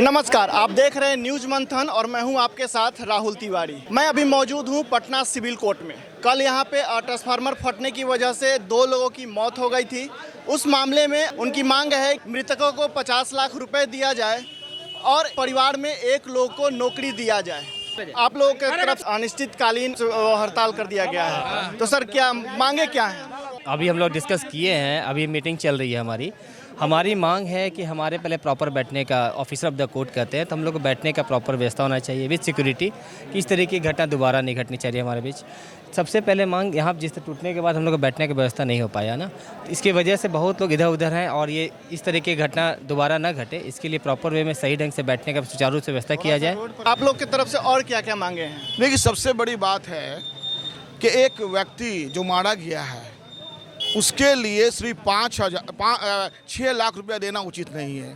नमस्कार, आप देख रहे हैं न्यूज मंथन और मैं हूं आपके साथ राहुल तिवारी। मैं अभी मौजूद हूं पटना सिविल कोर्ट में। कल यहां पे ट्रांसफार्मर फटने की वजह से 2 लोगों की मौत हो गई थी। उस मामले में उनकी मांग है मृतकों को 50 लाख रुपए दिया जाए और परिवार में एक लोग को नौकरी दिया जाए। आप लोगों की तरफ अनिश्चितकालीन हड़ताल कर दिया गया है, तो सर क्या मांगे क्या है? अभी हम लोग डिस्कस किए हैं, अभी मीटिंग चल रही है हमारी मांग है कि हमारे पहले प्रॉपर बैठने का, ऑफिसर ऑफ द कोर्ट कहते हैं, तो हम लोग को बैठने का प्रॉपर व्यवस्था होना चाहिए विद सिक्योरिटी कि इस तरह की घटना दोबारा नहीं घटनी चाहिए हमारे बीच। सबसे पहले मांग यहाँ जिस टूटने के बाद हम लोग को बैठने की व्यवस्था नहीं हो पाया ना, तो इसकी वजह से बहुत लोग इधर उधर हैं और ये इस तरह की घटना दोबारा ना घटे, इसके लिए प्रॉपर वे में सही ढंग से बैठने का सुचारू रूप से व्यवस्था किया जाए। आप लोग की तरफ से और क्या क्या मांगे हैं? देखिए, सबसे बड़ी बात है कि एक व्यक्ति जो मारा गया है उसके लिए सिर्फ 6 लाख रुपया देना उचित नहीं है।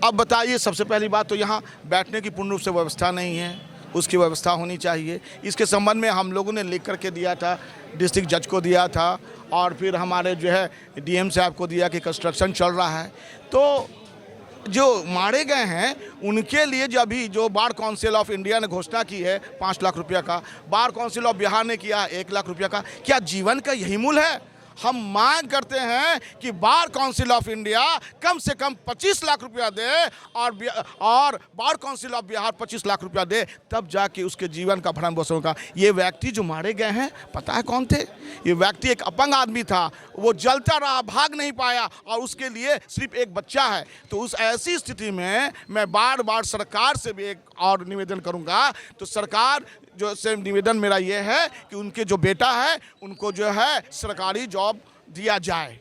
अब बताइए, सबसे पहली बात तो यहाँ बैठने की पूर्ण रूप से व्यवस्था नहीं है, उसकी व्यवस्था होनी चाहिए। इसके संबंध में हम लोगों ने लिख करके दिया था, डिस्ट्रिक्ट जज को दिया था और फिर हमारे जो है डीएम साहब को दिया कि कंस्ट्रक्शन चल रहा है। तो जो मारे गए हैं उनके लिए जो बार काउंसिल ऑफ इंडिया ने घोषणा की है 5 लाख रुपया का, बार काउंसिल ऑफ बिहार ने किया 1 लाख रुपया का, क्या जीवन का यही मूल है? हम मांग करते हैं कि बार काउंसिल ऑफ इंडिया कम से कम 25 लाख रुपया दे और bar council of Bihar 25 lakh रुपया दे, तब जाके उसके जीवन का भरण पोषण होगा। ये व्यक्ति जो मारे गए हैं, पता है कौन थे? ये व्यक्ति एक अपंग आदमी था, वो जलता रहा, भाग नहीं पाया और उसके लिए सिर्फ एक बच्चा है। तो उस ऐसी स्थिति में मैं बार बार सरकार से भी एक और निवेदन करूंगा। तो सरकार जो से निवेदन मेरा ये है कि उनके जो बेटा है उनको जो है सरकारी जॉब दिया जाए,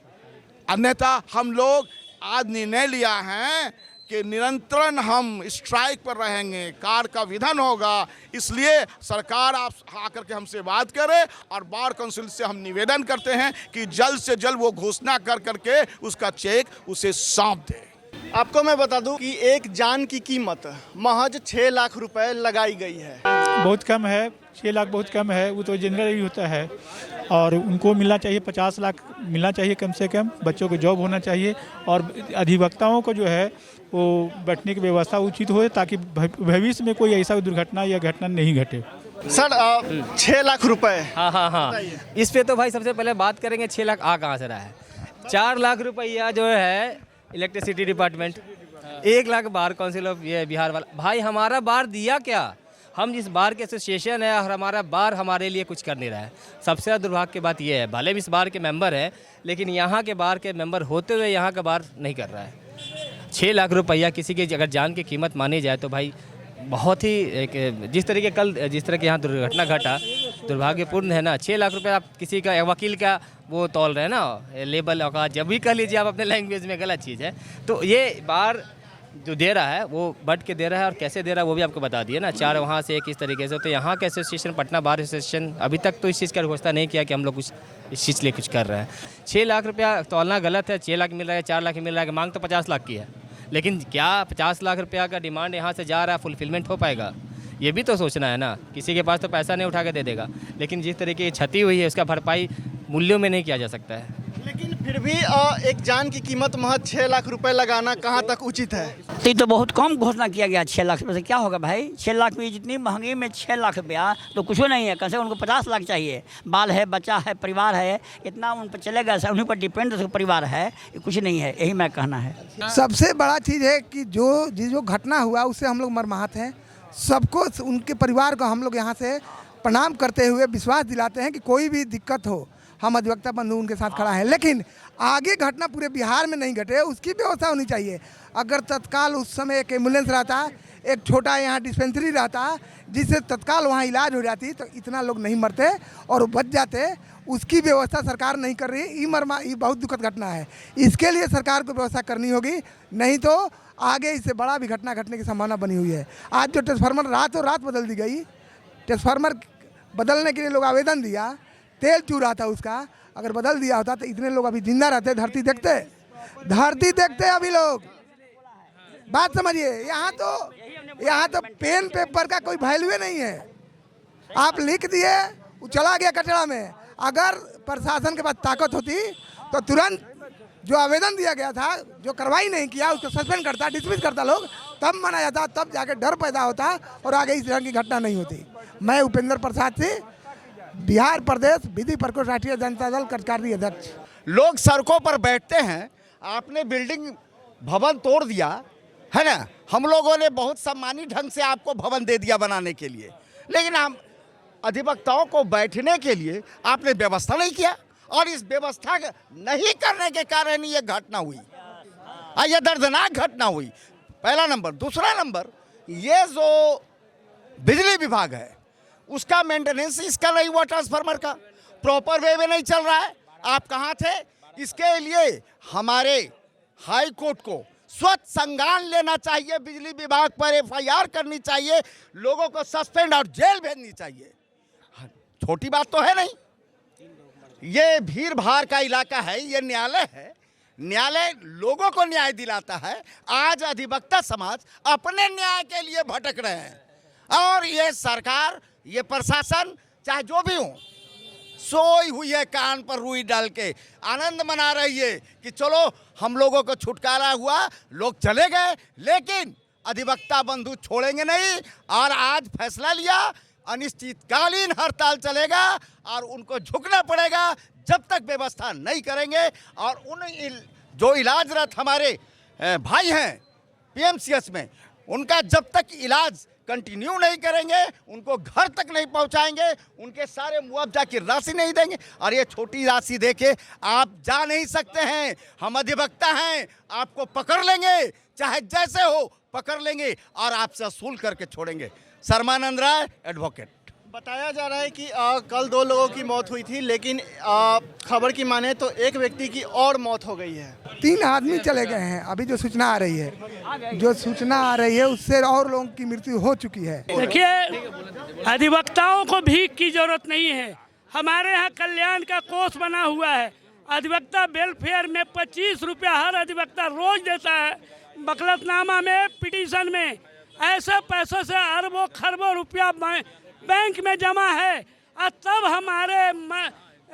अन्यथा हम लोग आज निर्णय लिया है कि निरंतर हम स्ट्राइक पर रहेंगे, कार का विधान होगा। इसलिए सरकार आप आकर के हमसे बात करे और बार काउंसिल से हम निवेदन करते हैं कि जल्द से जल्द वो घोषणा कर करके उसका चेक उसे सौंप दे। आपको मैं बता दूं कि एक जान की कीमत महज 6 लाख रुपए लगाई गई है। बहुत कम है, 6 लाख बहुत कम है। वो तो जनरल ही होता है और उनको मिलना चाहिए 50 लाख मिलना चाहिए कम से कम। बच्चों को जॉब होना चाहिए और अधिवक्ताओं को जो है वो बैठने की व्यवस्था उचित हो ताकि भविष्य में कोई ऐसा दुर्घटना या घटना नहीं घटे। सर 6 लाख रुपए, हाँ, इस पे तो भाई सबसे पहले बात करेंगे 6 लाख आ कहाँ से रहा है। 4 लाख रुपया जो है electricity department, 1 lakh bar council of Bihar वाला। भाई हमारा बार दिया क्या? हम जिस बार के एसोसिएशन है और हमारा बार हमारे लिए कुछ कर नहीं रहा है। सबसे ज़्यादा दुर्भाग्य की बात यह है, भले भी इस बार के मेंबर है लेकिन यहाँ के बार के मेंबर होते हुए यहाँ का बार नहीं कर रहा है। 6 लाख रुपया किसी की अगर जान की कीमत मानी जाए तो भाई बहुत ही जिस तरह के यहाँ दुर्घटना घटा दुर्भाग्यपूर्ण है ना। 6 लाख रुपये आप किसी का वकील का वो तौल रहे हैं ना, लेबल औकात जब भी कह लीजिए आप अपने लैंग्वेज में, गलत चीज़ है। तो ये बार जो दे रहा है वो बट के दे रहा है और कैसे दे रहा है वो भी आपको बता दिया ना। 4 वहाँ से किस तरीके से। तो यहाँ का एसोसिएशन पटना बार एसोसिएशन अभी तक तो इस चीज़ का घोषणा नहीं किया कि हम लोग कुछ इस चीज़ के लिए कुछ कर रहे हैं। 6 लाख रुपया तोलना गलत है। 6 लाख मिल रहा है, 4 लाख मिल रहा है, मांग तो 50 लाख की है, लेकिन क्या 50 लाख रुपया का डिमांड यहाँ से जा रहा है, फुलफिलमेंट हो पाएगा? ये भी तो सोचना है ना। किसी के पास तो पैसा नहीं उठा के दे देगा, लेकिन जिस तरीके की क्षति हुई है उसका भरपाई मूल्यों में नहीं किया जा सकता है। लेकिन फिर भी एक जान की कीमत महज 6 लाख रुपए लगाना कहाँ तक उचित है? ये तो बहुत कम घोषणा किया गया 6 लाख रुपये से क्या होगा भाई? 6 लाख में जितनी महंगी में 6 लाख रुपया तो कुछ नहीं है। कम से कम उनको 50 लाख चाहिए। बाल है, बच्चा है, परिवार है, इतना उन पर चलेगा, उन्हीं पर डिपेंड परिवार है, ये कुछ नहीं है। यही मैं कहना है। सबसे बड़ा चीज़ है कि जो घटना हुआ उससे हम लोग मर्माहत हैं। सबको, उनके परिवार को हम लोग यहाँ से प्रणाम करते हुए विश्वास दिलाते हैं कि कोई भी दिक्कत हो हम अधिवक्ता बंधु उनके साथ खड़ा है, लेकिन आगे घटना पूरे बिहार में नहीं घटे उसकी व्यवस्था होनी चाहिए। अगर तत्काल उस समय एक एम्बुलेंस रहता, एक छोटा यहाँ डिस्पेंसरी रहता जिससे तत्काल वहाँ इलाज हो जाती तो इतना लोग नहीं मरते और बच जाते। उसकी व्यवस्था सरकार नहीं कर रही। ये बहुत दुखद घटना है। इसके लिए सरकार को व्यवस्था करनी होगी, नहीं तो आगे इससे बड़ा भी घटना घटने की संभावना बनी हुई है। आज जो ट्रांसफार्मर रातों रात बदल दी गई, ट्रांसफार्मर बदलने के लिए लोग आवेदन दिया, तेल चू रहा था उसका, अगर बदल दिया होता तो इतने लोग अभी जिंदा रहते, धरती देखते अभी लोग। बात समझिए, यहाँ तो पेन पेपर का कोई वैल्यू नहीं है। आप लिख दिए, वो चला गया कचरा में। अगर प्रशासन के पास ताकत होती तो तुरंत जो आवेदन दिया गया था, जो कार्रवाई नहीं किया उसको सस्पेंड करता, डिसमिस करता लोग, तब माना जाता, तब जाके डर पैदा होता और आगे इस तरह की घटना नहीं होती। मैं उपेंद्र प्रसाद सिंह, बिहार प्रदेश विधि परिषद राष्ट्रीय जनता दल कार्यकारी अध्यक्ष। लोग सड़कों पर बैठते हैं, आपने बिल्डिंग भवन तोड़ दिया है ना, हम लोगों ने बहुत सम्मानित ढंग से आपको भवन दे दिया बनाने के लिए, लेकिन हम अधिवक्ताओं को बैठने के लिए आपने व्यवस्था नहीं किया, और इस व्यवस्था नहीं करने के कारण ये घटना हुई, ये दर्दनाक घटना हुई। पहला नंबर। दूसरा नंबर, ये जो बिजली विभाग है उसका मेंटेनेंस इसका नहीं हुआ, ट्रांसफार्मर का प्रॉपर वे में नहीं चल रहा है। आप कहाँ थे? इसके लिए हमारे हाई कोर्ट को स्वच्छ संज्ञान लेना चाहिए, बिजली विभाग पर एफआईआर करनी चाहिए, लोगों को सस्पेंड और जेल भेजनी चाहिए। छोटी बात तो है नहीं, ये भीड़ भाड़ का इलाका है, ये न्यायालय है, न्यायालय लोगों को न्याय दिलाता है। आज अधिवक्ता समाज अपने न्याय के लिए भटक रहे हैं, और ये सरकार, ये प्रशासन, चाहे जो भी हो, सोई हुई है, कान पर रुई डाल के आनंद मना रही है कि चलो हम लोगों को छुटकारा हुआ, लोग चले गए, लेकिन अधिवक्ता बंधु छोड़ेंगे नहीं। और आज फैसला लिया, अनिश्चितकालीन हड़ताल चलेगा और उनको झुकना पड़ेगा जब तक व्यवस्था नहीं करेंगे। और उन जो इलाजरत हमारे भाई हैं पीएमसीएच में, उनका जब तक इलाज कंटिन्यू नहीं करेंगे, उनको घर तक नहीं पहुंचाएंगे, उनके सारे मुआवजा की राशि नहीं देंगे। और ये छोटी राशि देके आप जा नहीं सकते हैं। हम अधिवक्ता हैं, आपको पकड़ लेंगे, चाहे जैसे हो पकड़ लेंगे और आपसे वसूल करके छोड़ेंगे। शर्मानंद राय, एडवोकेट। बताया जा रहा है कि कल 2 लोगों की मौत हुई थी, लेकिन खबर की माने तो एक व्यक्ति की और मौत हो गई है। 3 आदमी चले गए हैं, अभी जो सूचना आ रही है, उससे और लोगों की मृत्यु हो चुकी है। देखिए, अधिवक्ताओं को भीख की जरूरत नहीं है। हमारे यहाँ कल्याण का कोष बना हुआ है, अधिवक्ता वेलफेयर में 25 रुपया हर अधिवक्ता रोज देता है। वकालतनामा में, पिटीशन में, ऐसे पैसों से अरबों खरबों रुपया बैंक में जमा है। और तब हमारे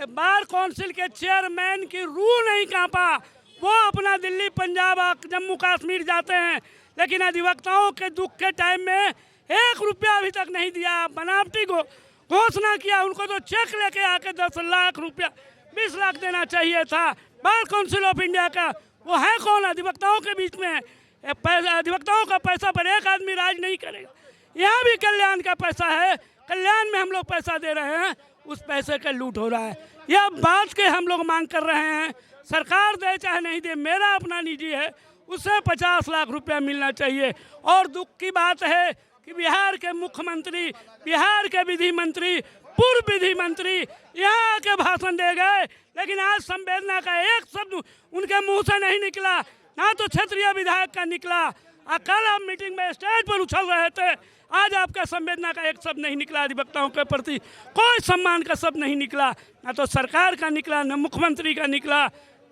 बार काउंसिल के चेयरमैन की रूह नहीं कांपा, वो अपना दिल्ली, पंजाब, जम्मू कश्मीर जाते हैं, लेकिन अधिवक्ताओं के दुख के टाइम में 1 रुपया अभी तक नहीं दिया। बनावटी को घोषणा किया, उनको तो चेक लेके आके 10 लाख रुपया, 20 लाख देना चाहिए था। बार काउंसिल ऑफ इंडिया का वो है कौन? अधिवक्ताओं के बीच में अधिवक्ताओं का पैसा पर एक आदमी राज नहीं करेगा। यहाँ भी कल्याण का पैसा है, कल्याण में हम लोग पैसा दे रहे हैं, उस पैसे का लूट हो रहा है। यह बात के हम लोग मांग कर रहे हैं, सरकार दे चाहे नहीं दे, मेरा अपना निजी है, उसे 50 लाख रुपया मिलना चाहिए। और दुख की बात है कि बिहार के मुख्यमंत्री, बिहार के विधि मंत्री, पूर्व विधि मंत्री यहाँ आके भाषण दे गए, लेकिन आज संवेदना का एक शब्द उनके मुंह से नहीं निकला, ना तो क्षेत्रीय विधायक का निकला। कल आप मीटिंग में स्टेज पर उछल रहे थे, आज आपका संवेदना का एक शब्द नहीं निकला, अधिवक्ताओं के प्रति कोई सम्मान का शब्द नहीं निकला, ना तो सरकार का निकला, न मुख्यमंत्री का निकला।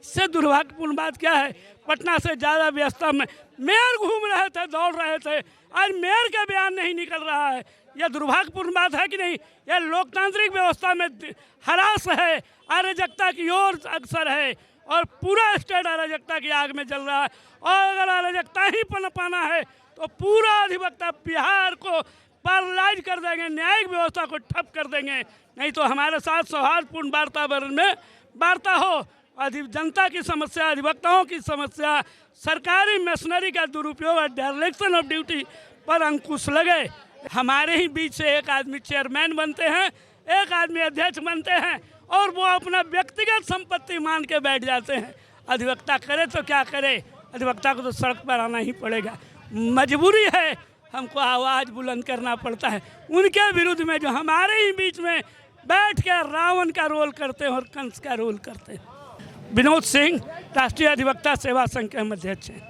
इससे दुर्भाग्यपूर्ण बात क्या है? पटना से ज़्यादा व्यस्तता में मेयर घूम रहे थे, दौड़ रहे थे, आज मेयर का बयान नहीं निकल रहा है। यह दुर्भाग्यपूर्ण बात है कि नहीं? यह लोकतांत्रिक व्यवस्था में हरास है, अराजकता की ओर अक्सर है, और पूरा स्टेट अराजकता की आग में जल रहा है। और अगर अराजकता ही पनपाना है तो पूरा अधिवक्ता बिहार को पैरालाइज कर देंगे, न्यायिक व्यवस्था को ठप कर देंगे। नहीं तो हमारे साथ सौहार्दपूर्ण वातावरण में वार्ता हो, जनता की समस्या, अधिवक्ताओं की समस्या, सरकारी मशीनरी का दुरुपयोग और डायरेक्शन ऑफ ड्यूटी पर अंकुश लगे। हमारे ही बीच से एक आदमी चेयरमैन बनते हैं, एक आदमी अध्यक्ष बनते हैं, और वो अपना व्यक्तिगत संपत्ति मान के बैठ जाते हैं। अधिवक्ता करे तो क्या करे, अधिवक्ता को तो सड़क पर आना ही पड़ेगा, मजबूरी है, हमको आवाज़ बुलंद करना पड़ता है उनके विरुद्ध में, जो हमारे ही बीच में बैठ के रावण का रोल करते हैं और कंस का रोल करते हैं। विनोद सिंह, राष्ट्रीय अधिवक्ता सेवा संघ के अध्यक्ष हैं।